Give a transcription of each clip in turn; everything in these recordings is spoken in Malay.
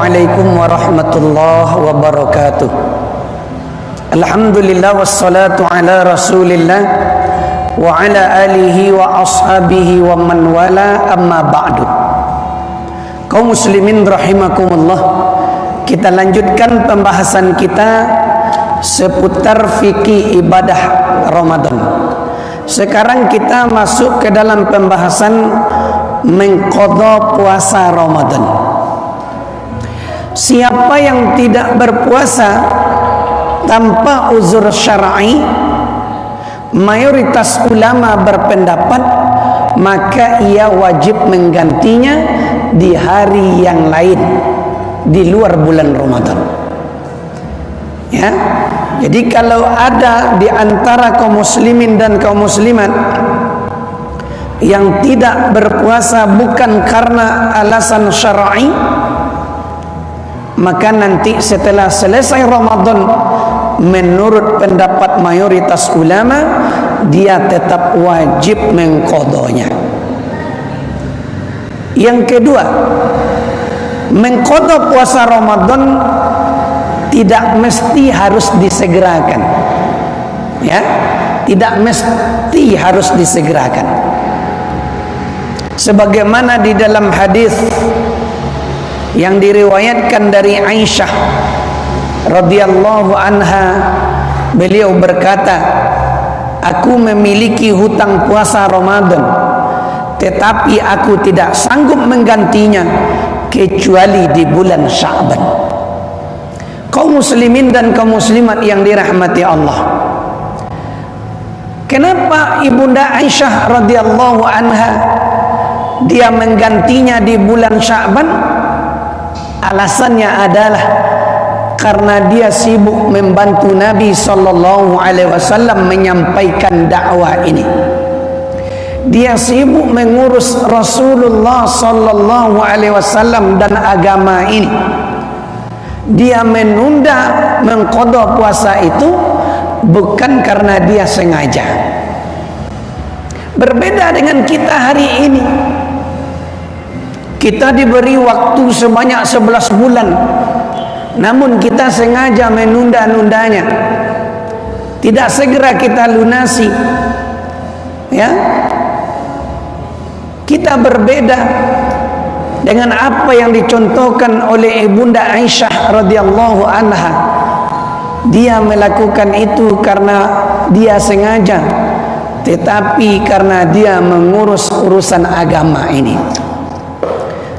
Assalamualaikum warahmatullahi wabarakatuh. Alhamdulillah wassalatu ala rasulillah wa ala alihi wa ashabihi wa man wala, amma ba'du. Kaum muslimin rahimakumullah, kita lanjutkan pembahasan kita seputar fikih ibadah Ramadan. Sekarang kita masuk ke dalam pembahasan mengqadha puasa Ramadan. Siapa yang tidak berpuasa tanpa uzur syar'i, mayoritas ulama berpendapat maka ia wajib menggantinya di hari yang lain di luar bulan Ramadan. Ya. Jadi kalau ada di antara kaum muslimin dan kaum muslimat yang tidak berpuasa bukan karena alasan syar'i, maka nanti setelah selesai Ramadan, menurut pendapat mayoritas ulama, dia tetap wajib mengqadhanya. Yang kedua, mengqadha puasa Ramadan tidak mesti harus disegerakan. Ya, tidak mesti harus disegerakan. Sebagaimana di dalam hadis yang diriwayatkan dari Aisyah radhiyallahu anha, beliau berkata, aku memiliki hutang puasa Ramadan, tetapi aku tidak sanggup menggantinya kecuali di bulan Sya'ban. Kaum muslimin dan kaum muslimat yang dirahmati Allah, kenapa ibunda Aisyah radhiyallahu anha dia menggantinya di bulan Sya'ban? Alasannya adalah karena dia sibuk membantu Nabi sallallahu alaihi wasallam menyampaikan dakwah ini. Dia sibuk mengurus Rasulullah sallallahu alaihi wasallam dan agama ini. Dia menunda mengqadha puasa itu bukan karena dia sengaja. Berbeda dengan kita hari ini. Kita diberi waktu sebanyak 11 bulan, namun kita sengaja menunda-nundanya. Tidak segera kita lunasi. Ya, kita berbeda dengan apa yang dicontohkan oleh ibunda Aisyah radhiyallahu anha. Dia melakukan itu karena dia sengaja, tetapi karena dia mengurus urusan agama ini.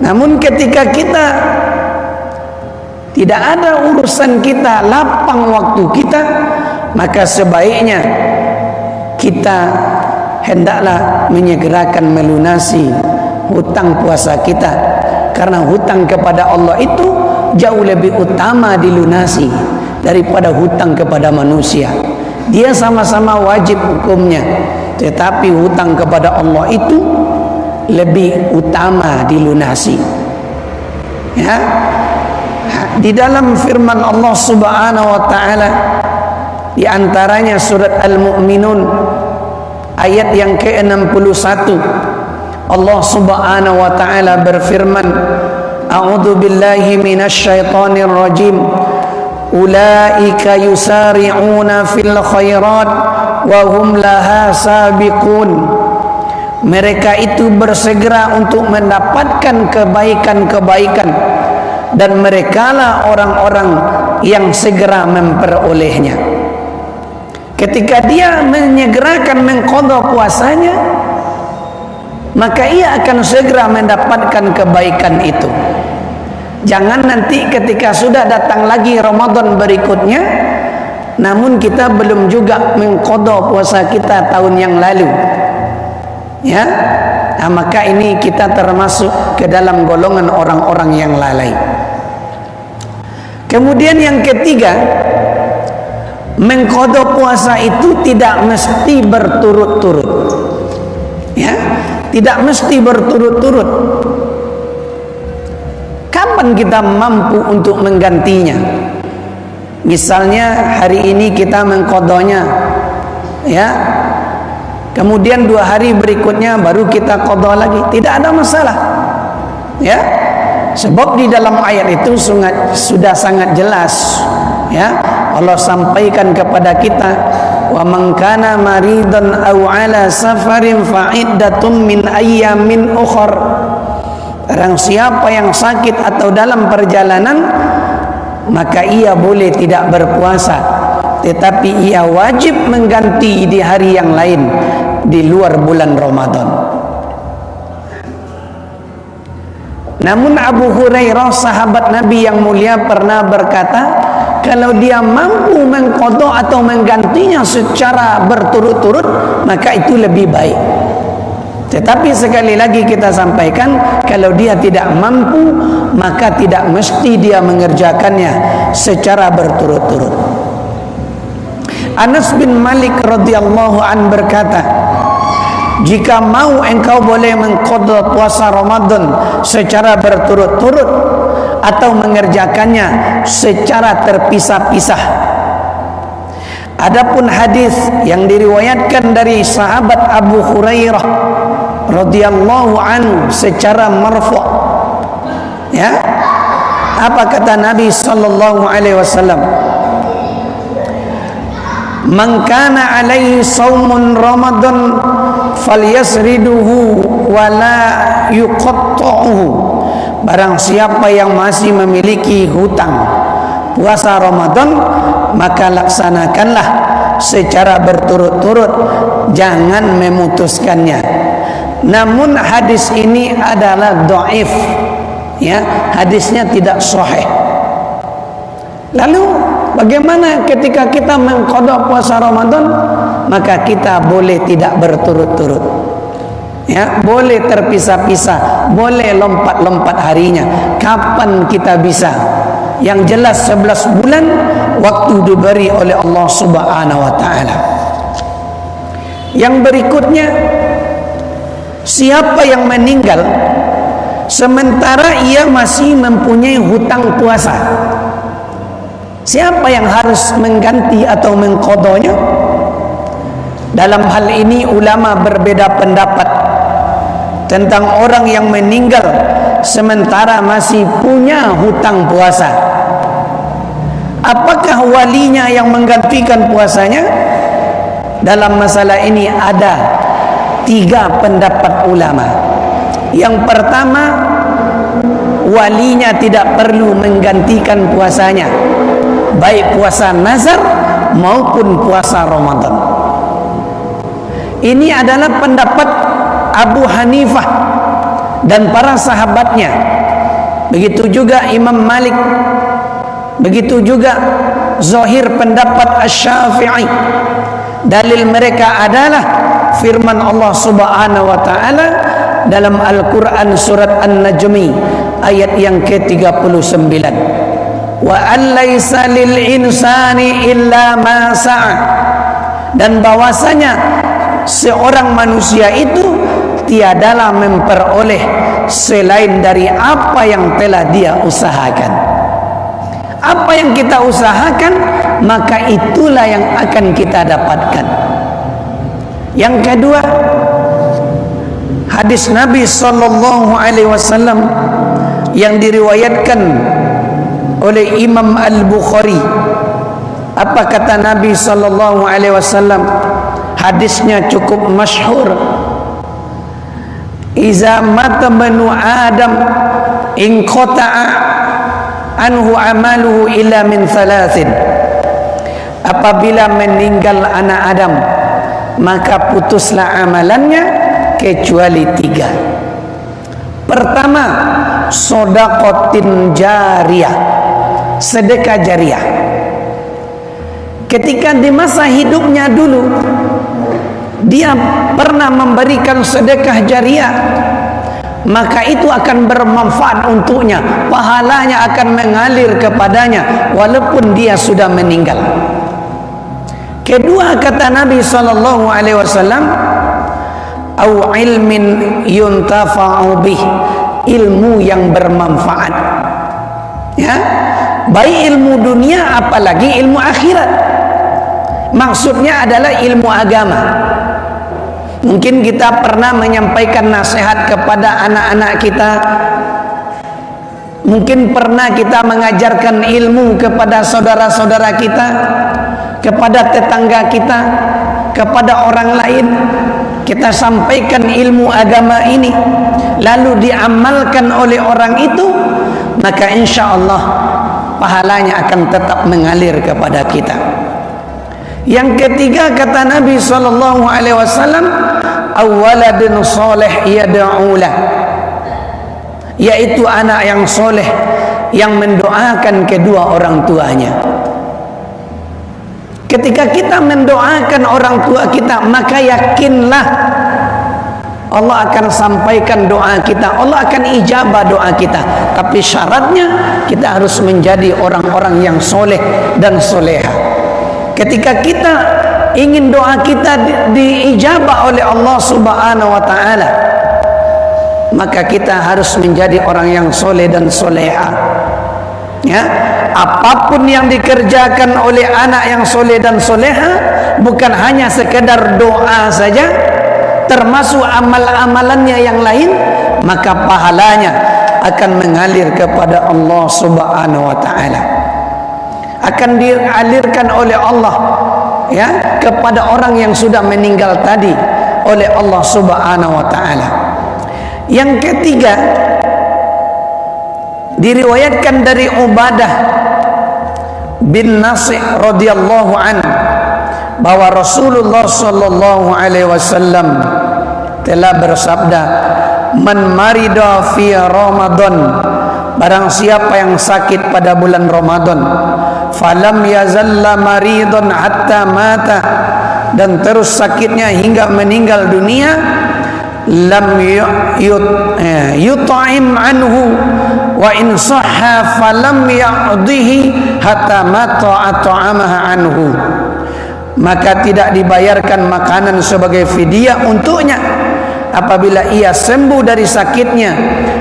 Namun ketika kita tidak ada urusan kita, lapang waktu kita, maka sebaiknya kita hendaklah menyegerakan melunasi hutang puasa kita, karena hutang kepada Allah itu jauh lebih utama dilunasi daripada hutang kepada manusia. Dia sama-sama wajib hukumnya, tetapi hutang kepada Allah itu lebih utama dilunasi. Ya, di dalam firman Allah Subhanahu wa taala, di antaranya surat Al-Mu'minun ayat yang ke-61, Allah Subhanahu wa taala berfirman, a'udzu billahi minasyaitonir rajim, ulaika yusari'una fil khairat wa hum laha sabiqun. Mereka itu bersegera untuk mendapatkan kebaikan-kebaikan, dan merekalah orang-orang yang segera memperolehnya. Ketika dia menyegerakan mengqadha puasanya, maka ia akan segera mendapatkan kebaikan itu. Jangan nanti ketika sudah datang lagi Ramadan berikutnya, namun kita belum juga mengqadha puasa kita tahun yang lalu. Ya, nah, maka ini kita termasuk ke dalam golongan orang-orang yang lalai. Kemudian yang ketiga, mengqadha puasa itu tidak mesti berturut-turut. Ya, tidak mesti berturut-turut. Kapan kita mampu untuk menggantinya? Misalnya hari ini kita mengqadhanya, ya, kemudian 2 hari berikutnya baru kita qadha lagi, tidak ada masalah. Ya, Sebab di dalam ayat itu sudah sangat jelas, ya, Allah sampaikan kepada kita, wa man kana maridan aw ala safarin fa iddatun min ayyamin ukhra. Barang siapa yang sakit atau dalam perjalanan, maka ia boleh tidak berpuasa, tetapi ia wajib mengganti di hari yang lain di luar bulan Ramadan. Namun Abu Hurairah, sahabat Nabi yang mulia, pernah berkata, kalau dia mampu mengqadha atau menggantinya secara berturut-turut, maka itu lebih baik. Tetapi sekali lagi kita sampaikan, kalau dia tidak mampu, maka tidak mesti dia mengerjakannya secara berturut-turut. Anas bin Malik radhiyallahu an berkata, jika mau engkau boleh mengqadha puasa Ramadan secara berturut-turut atau mengerjakannya secara terpisah-pisah. Adapun hadis yang diriwayatkan dari sahabat Abu Hurairah radhiyallahu anhu secara marfu', ya, apa kata Nabi sallallahu alaihi wasallam? Man kana alaihi saumun Ramadan falyasriduhu wa la yuqatta'uhu. Barang siapa yang masih memiliki hutang puasa Ramadan, maka laksanakanlah secara berturut-turut, jangan memutuskannya. Namun hadis ini adalah dhaif, ya, hadisnya tidak sahih. Lalu bagaimana ketika kita mengqadha puasa Ramadan? Maka kita boleh tidak berturut-turut, ya, boleh terpisah-pisah, boleh lompat-lompat harinya. Kapan kita bisa? Yang jelas 11 bulan waktu diberi oleh Allah Subhanahu wa taala. Yang berikutnya, siapa yang meninggal sementara ia masih mempunyai hutang puasa, siapa yang harus mengganti atau mengqadhanya? Dalam hal ini ulama berbeda pendapat tentang orang yang meninggal sementara masih punya hutang puasa. Apakah walinya yang menggantikan puasanya? Dalam masalah ini ada 3 pendapat ulama. Yang pertama, walinya tidak perlu menggantikan puasanya, baik puasa nazar maupun puasa Ramadan. Ini adalah pendapat Abu Hanifah dan para sahabatnya. Begitu juga Imam Malik. Begitu juga zahir pendapat Asy-Syafi'i. Dalil mereka adalah firman Allah Subhanahu wa taala dalam Al-Qur'an surat An-Najmi ayat yang ke-39. Wa allaysa lil insani illa ma sa'a. Dan bahwasanya seorang manusia itu tiadalah memperoleh selain dari apa yang telah dia usahakan. Apa yang kita usahakan, maka itulah yang akan kita dapatkan. Yang kedua, hadis Nabi sallallahu alaihi wasallam yang diriwayatkan oleh Imam Al-Bukhari. Apa kata Nabi sallallahu alaihi wasallam? Hadisnya cukup masyhur. Iza mata banu Adam inqata'a anhu amaluhu illa min thalathin. Apabila meninggal anak Adam, maka putuslah amalannya kecuali 3. Pertama, shadaqatin jariyah, sedekah jariah. Ketika di masa hidupnya dulu dia pernah memberikan sedekah jariah, maka itu akan bermanfaat untuknya, pahalanya akan mengalir kepadanya walaupun dia sudah meninggal. Kedua, kata Nabi sallallahu alaihi wasallam, au ilmin yuntafa'u bih, ilmu yang bermanfaat, ya, baik ilmu dunia apalagi ilmu akhirat. Maksudnya adalah ilmu agama. Mungkin kita pernah menyampaikan nasihat kepada anak-anak kita Mungkin pernah kita mengajarkan ilmu kepada saudara-saudara kita, kepada tetangga kita, kepada orang lain. Kita sampaikan ilmu agama ini, lalu diamalkan oleh orang itu, maka insya Allah pahalanya akan tetap mengalir kepada kita. Yang ketiga, kata Nabi SAW, awaladun soleh yad'ulah, yaitu anak yang soleh yang mendoakan kedua orang tuanya. Ketika kita mendoakan orang tua kita, maka yakinlah Allah akan sampaikan doa kita, Allah akan ijabah doa kita. Tapi syaratnya kita harus menjadi orang-orang yang soleh dan soleha. Ketika kita ingin doa kita diijabah oleh Allah Subhanahu wa ta'ala, maka kita harus menjadi orang yang soleh dan soleha. Ya, apapun yang dikerjakan oleh anak yang soleh dan soleha, bukan hanya sekedar doa saja, termasuk amal-amalannya yang lain, maka pahalanya akan mengalir kepada Allah Subhanahu wa ta'ala, akan dialirkan oleh Allah, ya, kepada orang yang sudah meninggal tadi oleh Allah Subhanahu wa ta'ala. Yang ketiga, diriwayatkan dari Ubadah bin Nasih radhiyallahu anhu bahwa Rasulullah sallallahu alaihi wasallam telah bersabda, man marida fi Ramadan, barang siapa yang sakit pada bulan Ramadan, falam yazalla maridun hatta mata, dan terus sakitnya hingga meninggal dunia, lam yut'im anhu wa in sahha falam ya'dihi hatta mata at'amaha anhu, maka tidak dibayarkan makanan sebagai fidyah untuknya apabila ia sembuh dari sakitnya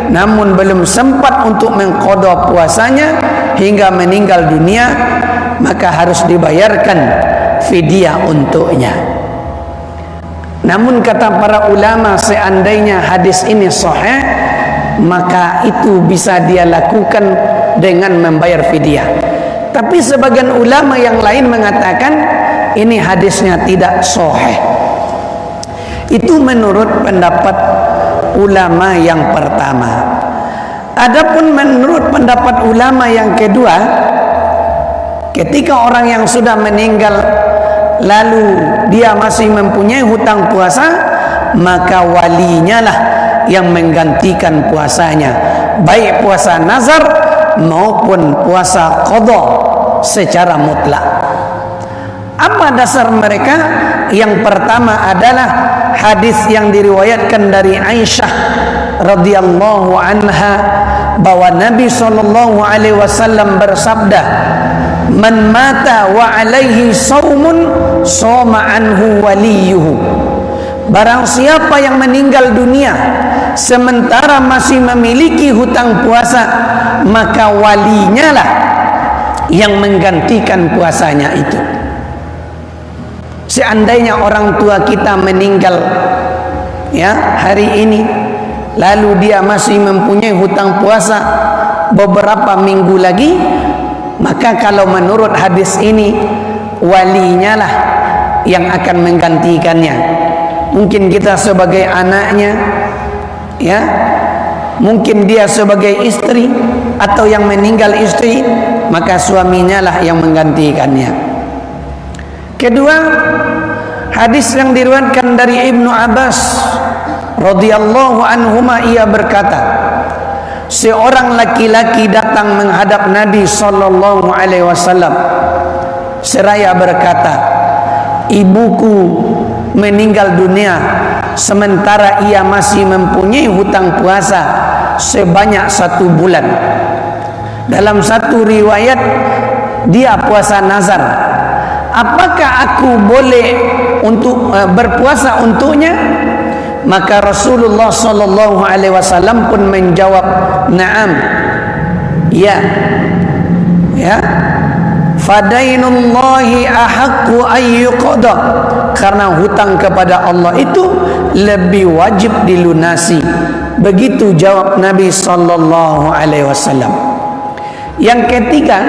namun belum sempat untuk mengqada puasanya hingga meninggal dunia, maka harus dibayarkan fidyah untuknya. Namun kata para ulama, seandainya hadis ini sahih, maka itu bisa dia lakukan dengan membayar fidyah. Tapi sebagian ulama yang lain mengatakan ini hadisnya tidak sahih. Itu menurut pendapat ulama yang pertama. Adapun menurut pendapat ulama yang kedua, ketika orang yang sudah meninggal lalu dia masih mempunyai hutang puasa, maka walinya lah yang menggantikan puasanya, baik puasa nazar maupun puasa qada secara mutlak. Apa dasar mereka? Yang pertama adalah hadis yang diriwayatkan dari Aisyah radhiyallahu anha bahwa Nabi sallallahu alaihi wasallam bersabda, man mata wa alaihi saumun soma anhu waliyuhu, barang siapa yang meninggal dunia sementara masih memiliki hutang puasa, maka walinya lah yang menggantikan puasanya itu. Seandainya orang tua kita meninggal, ya, hari ini, lalu dia masih mempunyai hutang puasa beberapa minggu lagi, maka kalau menurut hadis ini walinya lah yang akan menggantikannya. Mungkin kita sebagai anaknya, ya, mungkin dia sebagai istri, atau yang meninggal istri, maka suaminya lah yang menggantikannya. Kedua, hadis yang diriwayatkan dari Ibnu Abbas radhiyallahu anhuma, ia berkata, seorang laki-laki datang menghadap Nabi sallallahu alaihi wasallam seraya berkata, ibuku meninggal dunia sementara ia masih mempunyai hutang puasa sebanyak 1 bulan. Dalam satu riwayat dia puasa nazar. Apakah aku boleh untuk berpuasa untuknya? Maka Rasulullah sallallahu alaihi wasallam pun menjawab, na'am, ya, ya, fadainullahi ahaqqu ayyuqada, karena hutang kepada Allah itu lebih wajib dilunasi Begitu jawab Nabi sallallahu alaihi wasallam. Yang ketiga,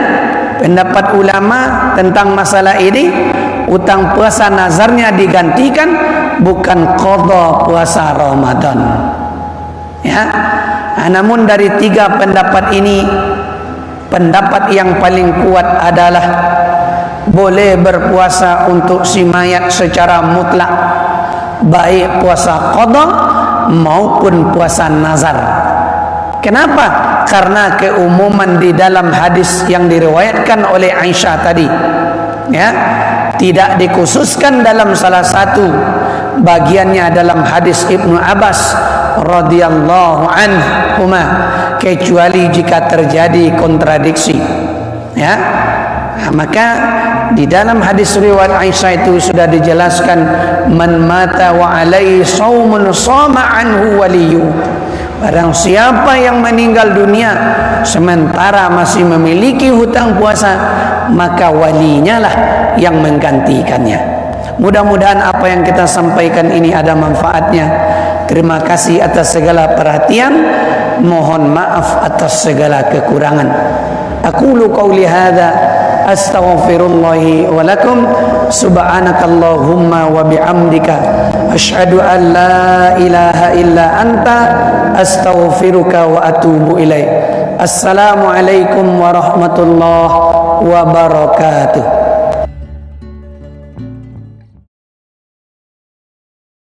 pendapat ulama tentang masalah ini, utang puasa nazarnya digantikan, bukan qada puasa Ramadan. Ya. Namun dari tiga pendapat ini, pendapat yang paling kuat adalah boleh berpuasa untuk si mayat secara mutlak, baik puasa qada maupun puasa nazar. Kenapa? Karena keumuman di dalam hadis yang diriwayatkan oleh Aisyah tadi, ya, tidak dikhususkan dalam salah satu bagiannya dalam hadis Ibnu Abbas radhiyallahu anhuma, kecuali jika terjadi kontradiksi, ya. Maka di dalam hadis riwayat Aisyah itu sudah dijelaskan, man mata wa alaihi shaumun shama anhu waliyu. Barang siapa yang meninggal dunia sementara masih memiliki hutang puasa, maka walinya lah yang menggantikannya. Mudah-mudahan apa yang kita sampaikan ini ada manfaatnya. Terima kasih atas segala perhatian. Mohon maaf atas segala kekurangan. Aqulu qawli hadza astaghfirullahi wa lakum. Subhanakallahumma wa bihamdika asyhadu an la ilaha illa anta astaghfiruka wa atubu ilaik. Assalamualaikum warahmatullahi wabarakatuh.